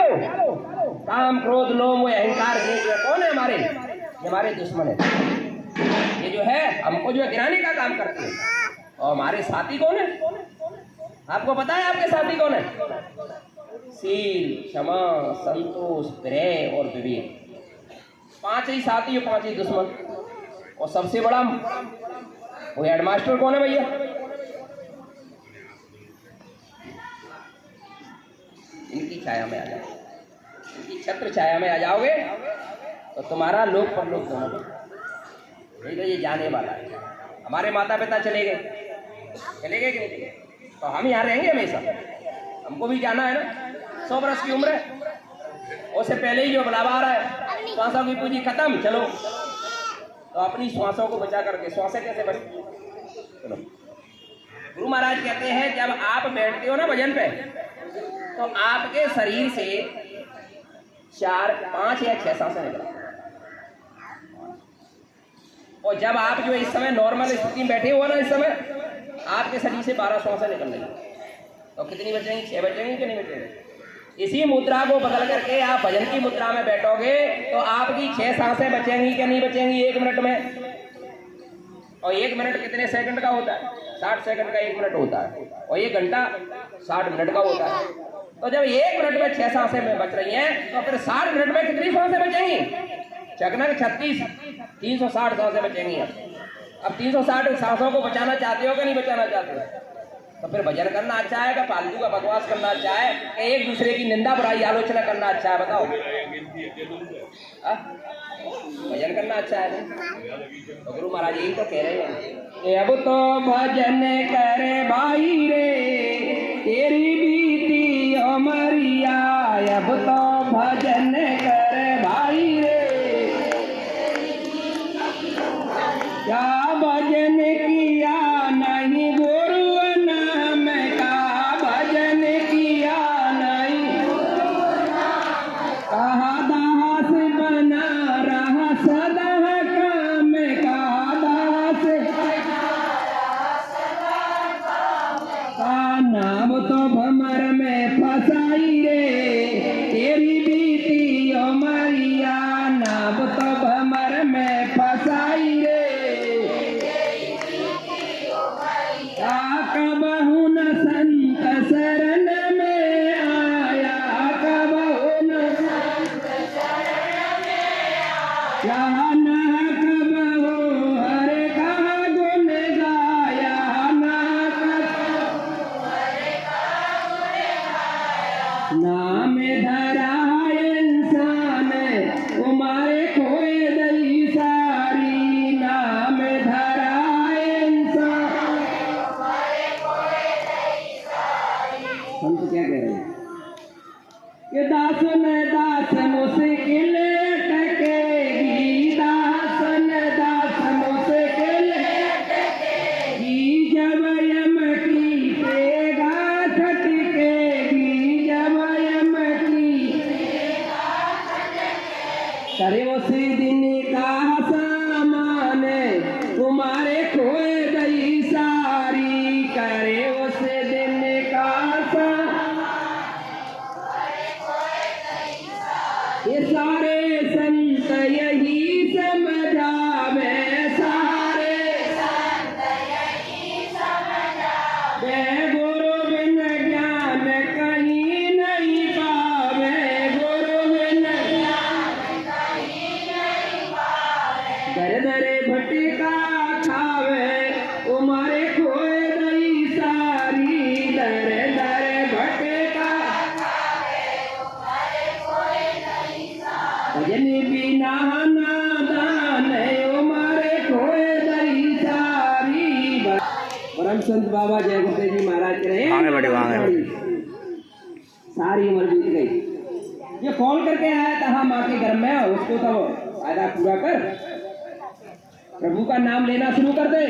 लो, काम क्रोध लोभ मोह अहंकार ये कौन है हमारे? ये हमारे दुश्मन है। ये जो है हमको जो है गिराने का काम करते हैं। और हमारे साथी कौन है? आपको पता है आपके साथी कौन है? शील, क्षमा, संतोष, प्रेम और विवेक। 5 ही साथी और 5 ही दुश्मन। और सबसे बड़ा वो हेडमास्टर कौन है भैया? इनकी छाया में आ जाओ, इनकी छत्र छाया में आ जाओगे तो तुम्हारा लोक परलोक दोनों नहीं तो ये जाने वाला है। हमारे माता पिता चले गए कि नहीं? तो हम यहाँ रहेंगे हमेशा? हमको भी जाना है ना। 100 वर्ष की उम्र है, उससे पहले ही जो बुलावा आ रहा है, श्वासों की पूंजी खत्म, चलो। तो अपनी श्वासों को बचा करके, श्वासें कैसे बचती? चलो, गुरु महाराज कहते हैं जब आप बैठते हो ना भजन पे, तो आपके शरीर से 4, 5 या 6 सांसें निकलती। और जब आप जो इस समय नॉर्मल स्थिति में बैठे हो ना, इस समय आपके शरीर से 12 सांसें निकल रही। तो कितनी बचेंगी? 6 बचेंगी कि नहीं बचेंगी? इसी मुद्रा को बदल करके आप भजन की मुद्रा में बैठोगे तो आपकी 6 सांसें बचेंगी कि नहीं बचेंगी 1 मिनट में? और 1 मिनट कितने सेकंड का होता है? 60 सेकंड का 1 मिनट होता है। और 1 घंटा 60 मिनट का होता है। तो जब 1 मिनट में 6 सांसें में बच रही हैं, तो फिर 60 मिनट में कितनी सांसें बचेंगी? चकना 36, 360 सांसें बचेंगी। अब 360 सांसों को बचाना चाहते हो कि नहीं बचाना चाहते हो? तो फिर भजन करना अच्छा है कि फालतू का बकवास करना अच्छा है कि एक दूसरे की निंदा बुराई आलोचना करना अच्छा है? बताओ। भजन करना अच्छा है ना? तो गुरु महाराज यही तो कह रहे हैं, अब तो भजन करे भाई रे तेरी बीती अमरिया। अब तो भजन करे भाई रे, क्या भजन किया नहीं गुरु नाम का, भजन किया नहीं कहा दास बना रहा सदा काम का, दास का नाम तो भमर में फसाई रे तेरी बीती अमरिया। नाम तो भमर में फसाई रे, कबहु न संत शरण में आया, कबहु न संत शरण में आया। न कबहु हरे का गुण गाया, न कबहु हरे का गुण गाया। नाम धरा इंसान उमारे खोए दई सारी, नाम धरा संत क्या कह रहे हैं कि दास न दास मुश्किल टकेगी, दास न दास मुश्किल टकेगी। जब यम की पेगा छटकेगी, जब यम की करे उसी दिन का सामान तुम्हारे खोए दई सारी। करे उस दिन का ये सारे संत यही समझावे, सारे संत यही समझावे। गुरु बिन ज्ञान कहीं नहीं पावे, गुरु बिन ज्ञान कहीं नहीं पावे। दर दरे भटका खावे उमारे खोए दई सारी, दर दरे भटका भजन बिना नादान उमारे खोए दई सारी। परम संत बाबा जय गुरुदेव जी महाराज कह रहे हैं सारी उम्र बीत गई। ये कॉल करके आया था हाँ माँ के घर में, उसको तो फायदा पूरा कर, प्रभु का नाम लेना शुरू कर दे,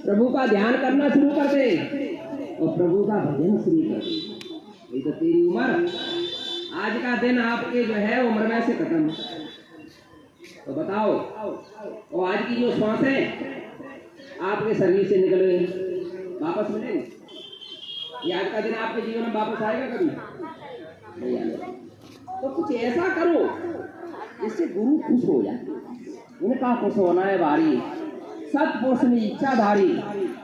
प्रभु का ध्यान करना शुरू कर दे और प्रभु का भजन शुरू कर दे। ये तो तेरी उम्र, आज का दिन आपके जो है उम्र में से खत्म। तो बताओ, और आज की जो श्वासें आपके शरीर से निकले वापस मिलेंगे? ये आज का दिन आपके जीवन में वापस आएगा कभी? नहीं आएगा। तो कुछ ऐसा करो जिससे गुरु खुश हो जाए। इनका खुश होना है भारी, सतपुरुष में इच्छाधारी,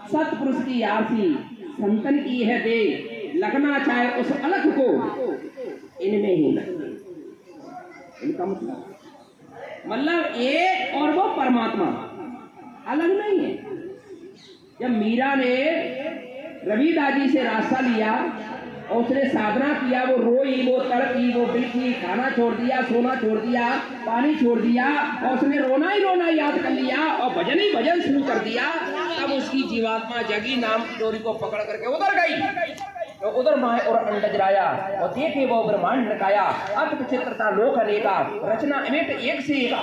सतपुरुष की आरती संतन की है दे, लगना चाहे उस अलग को इनमें ही लगे। इनका मतलब ये और वो परमात्मा अलग नहीं है। जब मीरा ने रविदास जी से रास्ता लिया और उसने साधना किया, वो रोई, वो तड़पी, वो बिलखी, खाना छोड़ दिया, सोना छोड़ दिया, पानी छोड़ दिया और उसने रोना ही रोना याद कर लिया और भजन ही भजन शुरू कर दिया। तब उसकी जीवात्मा जगी, नाम की डोरी को पकड़ करके उधर गई। तो उधर माए और अंडज राया और देखे वो ब्रह्मांड रकाया, अद्भुत चित्रता लोक अनेका, रचना अनेक एक से एक।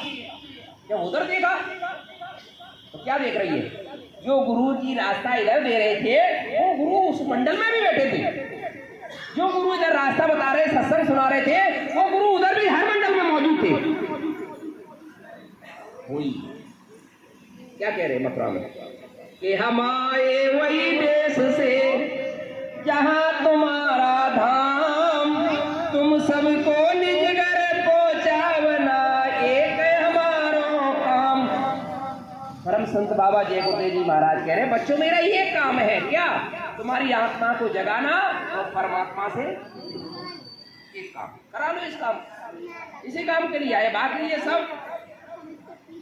जब उधर देखा तो क्या देख रही है? जो गुरु जी रास्ता इधर दे रहे थे वो गुरु उस मंडल में भी बैठे थे। जो गुरु इधर रास्ता बता रहे, सत्संग सुना रहे थे, वो गुरु उधर भी हर मंडल में मौजूद थे। वही क्या कह रहे मथुरा में कि हम आए वही देश से जहां तुम्हारा धाम, तुम सबको निज घर पहुंचावना एक हमारो काम। परम संत बाबा जय गुरुदेव जी महाराज कह रहे बच्चों मेरा ये काम है, क्या? तुम्हारी आत्मा को जगाना और परमात्मा से एक काम करा लो। इस काम, इसी काम के लिए आए। बाकी ये सब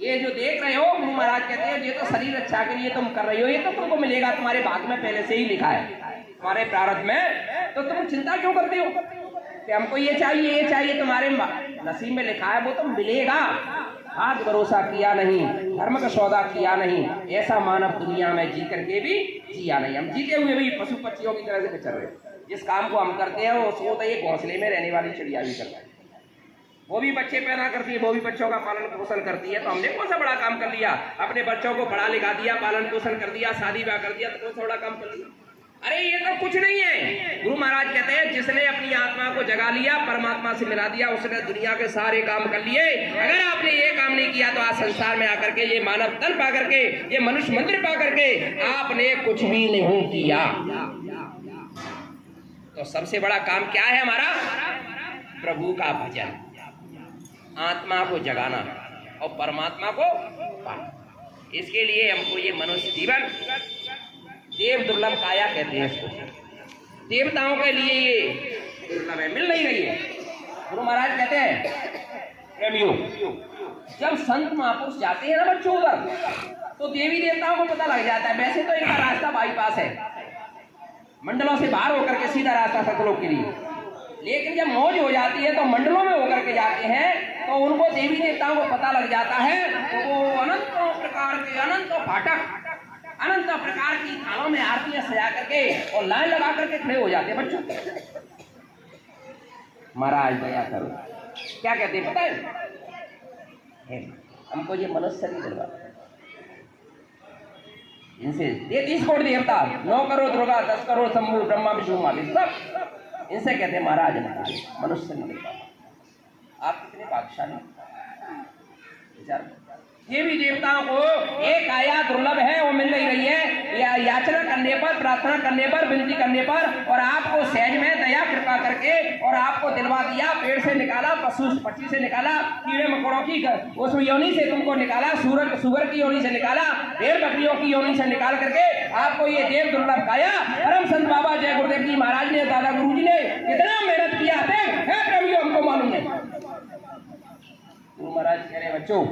ये जो देख रहे हो, गुरु महाराज कहते हैं ये तो शरीर अच्छा के लिए तुम कर रहे हो, ये तो तुमको मिलेगा, तुम्हारे भाग में पहले से ही लिखा है, तुम्हारे प्रारब्ध में। तो तुम चिंता क्यों करते हो कि हमको ये चाहिए ये चाहिए? तुम्हारे नसीब में लिखा है, वो तो मिलेगा। आज भरोसा किया नहीं, धर्म का सौदा किया नहीं, ऐसा मानव दुनिया में जी करके भी जिया नहीं। हम जीते हुए भी पशु पक्षियों की तरह से विचर रहे। जिस काम को हम करते हैं वो तो ये घोंसले में रहने वाली चिड़िया भी करता है, वो भी बच्चे पैदा करती है, वो भी बच्चों का पालन पोषण करती है। तो हमने कौन सा बड़ा काम कर लिया? अपने बच्चों को पढ़ा लिखा दिया, पालन पोषण कर दिया, शादी ब्याह कर दिया, तो कौन सा बड़ा काम कर लिया? अरे ये तो कुछ नहीं है। गुरु महाराज कहते हैं जिसने अपनी आत्मा को जगा लिया, परमात्मा से मिला दिया, उसने दुनिया के सारे काम कर लिए। अगर आपने ये काम नहीं किया तो आज संसार में आकर के, ये मानव तन पा करके, ये मनुष्य मंदिर पा करके आपने कुछ भी नहीं किया। तो सबसे बड़ा काम क्या है हमारा? प्रभु का भजन, आत्मा को जगाना और परमात्मा को पाना। इसके लिए हमको ये मनुष्य जीवन देव दुर्लभ काया कहते हैं इसको। देवताओं के लिए ये दुर्लभ है, मिल नहीं रही है। गुरु महाराज कहते हैं प्रेमियों, जब संत महापुरुष जाते हैं ना बच्चों उधर, तो देवी देवताओं को पता लग जाता है। वैसे तो इनका रास्ता बाईपास है, मंडलों से बाहर होकर के सीधा रास्ता सतलोक के लिए, लेकिन जब मौज हो जाती है तो मंडलों में होकर के जाते हैं, तो उनको देवी देवताओं को पता लग जाता है। तो वो अनंत प्रकार के, अनंत फाटक, अनंत प्रकार की थालों में आरतियां सजा करके और लाइन लगा करके खड़े हो जाते हैं। बच्चों महाराज दया करो, क्या कहते हैं पता है? हमको ये मनुष्य शरीर दिलवा, इनसे 33 करोड़ देवता, 9 करोड़ दुर्गा, 10 करोड़ शंभु, ब्रह्मा विष्णु महादेव, सब इनसे कहते हैं महाराज मनुष्य शरीर दिलवा। आप कितने भाग्यशाली विचार। देवी देवताओं को एक काया दुर्लभ है, वो मिल नहीं रही है। या याचना करने पर, प्रार्थना करने पर, विनती करने पर, और आपको सहज में दया कृपा करके और आपको दिलवा दिया। पेड़ से निकाला, पशु पक्षी से निकाला, कीड़े मकोड़ों की उस योनि से तुमको निकाला, सुअर की योनि से निकाला, भेड़ बकरियों की योनि से निकाल करके आपको ये देव दुर्लभ काया परम संत बाबा जय गुरुदेव जी महाराज ने, दादा गुरु जी ने कितना मेहनत किया है प्रेमियों, हमको मालूम नहीं। गुरु महाराज कह रहे बच्चों,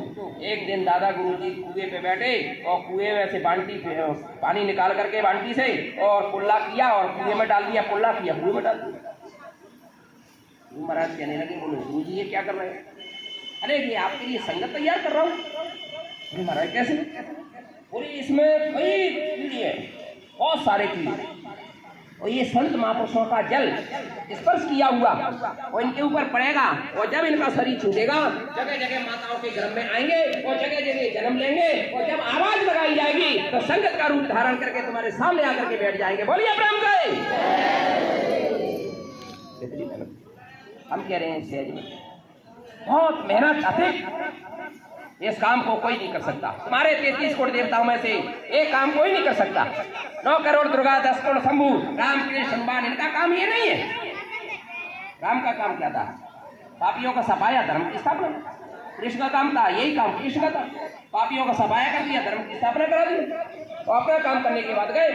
एक दिन दादा गुरु जी कुएं पे बैठे और कुएं में से बाल्टी पानी निकाल करके बाल्टी से और कुल्ला किया और कुएं में डाल दिया, कुल्ला किया कुएं में डाल दिया। गुरु महाराज कहने लगे बोलो गुरु जी ये क्या कर रहे हैं? अरे ये आपके लिए संगत तैयार कर रहा हूँ। गुरु महाराज कैसे? बोले इसमें कई कीड़े हैं, बहुत सारे कीड़े, और ये संत महापुरुषों का जल स्पर्श किया हुआ और इनके ऊपर पड़ेगा, और जब इनका शरीर छूटेगा जगह जगह माताओं के घर में आएंगे और जगह जगह जन्म लेंगे, और जब आवाज लगाई जाएगी तो संगत का रूप धारण करके तुम्हारे सामने आकर के बैठ जाएंगे। बोलिए प्रेम से। हम कह रहे हैं सहज में बहुत मेहनत, अधिक इस काम को कोई नहीं कर सकता। तुम्हारे 33 करोड़ देवताओं में से एक काम कोई नहीं कर सकता। 9 करोड़ दुर्गा, 10 करोड़ शंभु, राम कृष्ण हनुमान, इनका काम ये नहीं है। राम का काम क्या था? पापियों का सफाया, धर्म की स्थापना। कृष्ण का काम था, यही काम कृष्ण का था, पापियों का सफाया कर दिया, धर्म की स्थापना करा दी। तो अपना काम करने के बाद गए।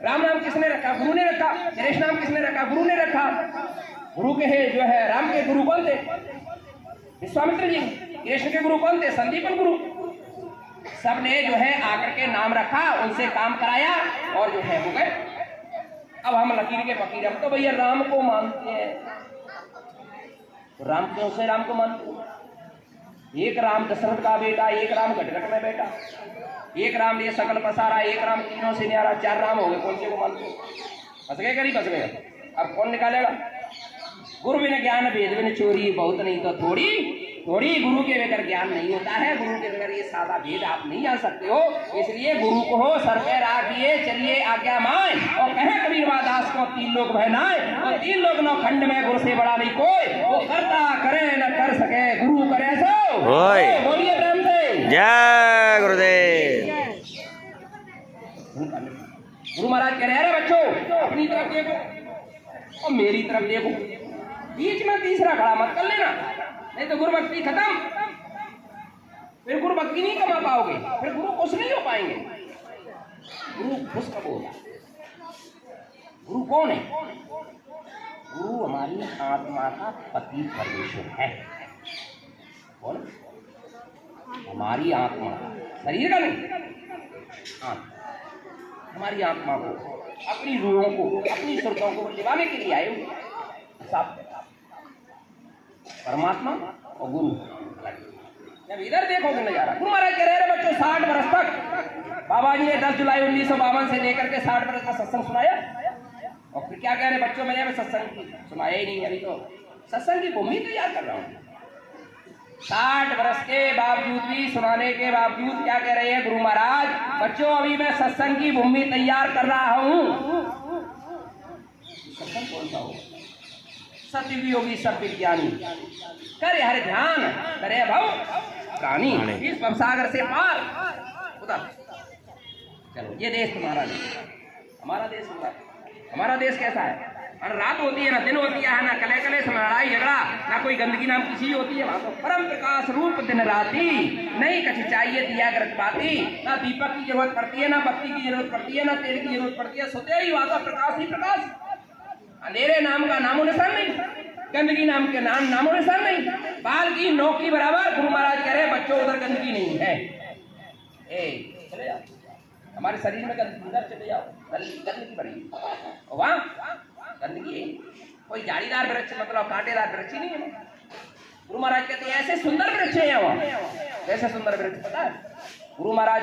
राम नाम किसने रखा? गुरु ने रखा। नरेश नाम किसने रखा? गुरु ने रखा। गुरु के है जो है राम के गुरु कौन थे? विश्वामित्र जी। कृष्ण के गुरु कौन थे? संदीपन गुरु। सबने जो है आकर के नाम रखा, उनसे काम कराया और जो है वो गए। अब हम लकीर के फकीर, हम तो भैया राम को मानते हैं। तो राम क्यों से राम को मानते हैं? एक राम दशरथ का बेटा, एक राम घटघट में बेटा, एक राम ये सकल पसारा, एक राम तीनों से न्यारा, 4 राम हो गए। कौन से को मानते हो? फंस गए करीब फंस गए। अब कौन निकालेगा? गुरु बिना ज्ञान भेद बिन चोरी, बहुत नहीं तो थोड़ी थोड़ी। गुरु के बगैर ज्ञान नहीं होता है, गुरु के बगैर ये सादा भेद आप नहीं जान सकते हो। इसलिए गुरु को हो सर पे राखिए, चलिए आज्ञा माए। और कहे कबीरवा दास को 3 लोग बहनाए, और 3 लोग नौ खंड में, गुरु से बड़ा नहीं कोई। वो करता करे न कर सके, गुरु करे सो बोलिए प्रेम से जय गुरुदेव। गुरु महाराज कह रहे हैं, अरे बच्चों अपनी तरफ देखो और मेरी तरफ देखो, बीच में तीसरा खड़ा मत कर लेना, नहीं तो गुरु भक्ति खत्म। फिर गुरु भक्ति नहीं कमा पाओगे, फिर गुरु खुश नहीं हो पाएंगे। गुरु खुश कब होगा? गुरु कौन है? गुरु हमारी आत्मा का पति परमेश्वर है। कौन? हमारी आत्मा, शरीर का नहीं, हमारी आत्मा को, अपनी रूहों को, अपनी सुरतों को लिवाने के लिए आए हुए साफ परमात्मा और गुरु। जब इधर देखोगे नजारा, गुरु महाराज कह रहे बच्चों 60 वर्ष तक बाबा जी ने 10 जुलाई 1952 से लेकर के 60 वर्ष का सत्संग सुनाया। और फिर क्या कह रहे बच्चों, मैंने अभी सत्संग सुनाया ही नहीं, अभी तो सत्संग की भूमि तैयार कर रहा हूँ। 60 वर्ष के बावजूद भी, सुनाने के बावजूद क्या कह रहे हैं गुरु महाराज, बच्चों अभी मैं सत्संग की भूमि तैयार कर रहा हूँ। सत्संग कौन सा हो? सत्युगी योगी सब विज्ञानी, करे हर ध्यान, करे भव प्राणी, इस भवसागर से पार उतर। चलो ये देश तुम्हारा नहीं, हमारा देश होगा। हमारा देश कैसा है? और रात होती है ना दिन होती है ना कले कले से लड़ाई झगड़ा, ना कोई गंदगी नाम की चीज होती है। वहां तो परम प्रकाश रूप दिन राती, नहीं कछ चाहिए दिया ग्रत पाती। ना दीपक की जरूरत पड़ती है, ना बत्ती की जरूरत पड़ती है, ना तेल की जरूरत पड़ती है। सोते ही वहां तो प्रकाश ही प्रकाश, अंधेरे नाम का नामो निशान नहीं, गंदगी नाम के नामो निशान नहीं। बाल की नोक की बराबर। गुरु महाराज कह रहे बच्चों उधर गंदगी नहीं है। चले जाओ, हमारे शरीर में गंदगी, उधर चले जाओ, गंदगी बढ़ी वहां गंदगी है। कोई झाड़ीदार वृक्ष मतलब कांटेदार वृक्ष ही नहीं है। गुरु महाराज कहते हैं ऐसे सुंदर वृक्ष है वहां। कैसे सुंदर वृक्ष पता है? गुरु महाराज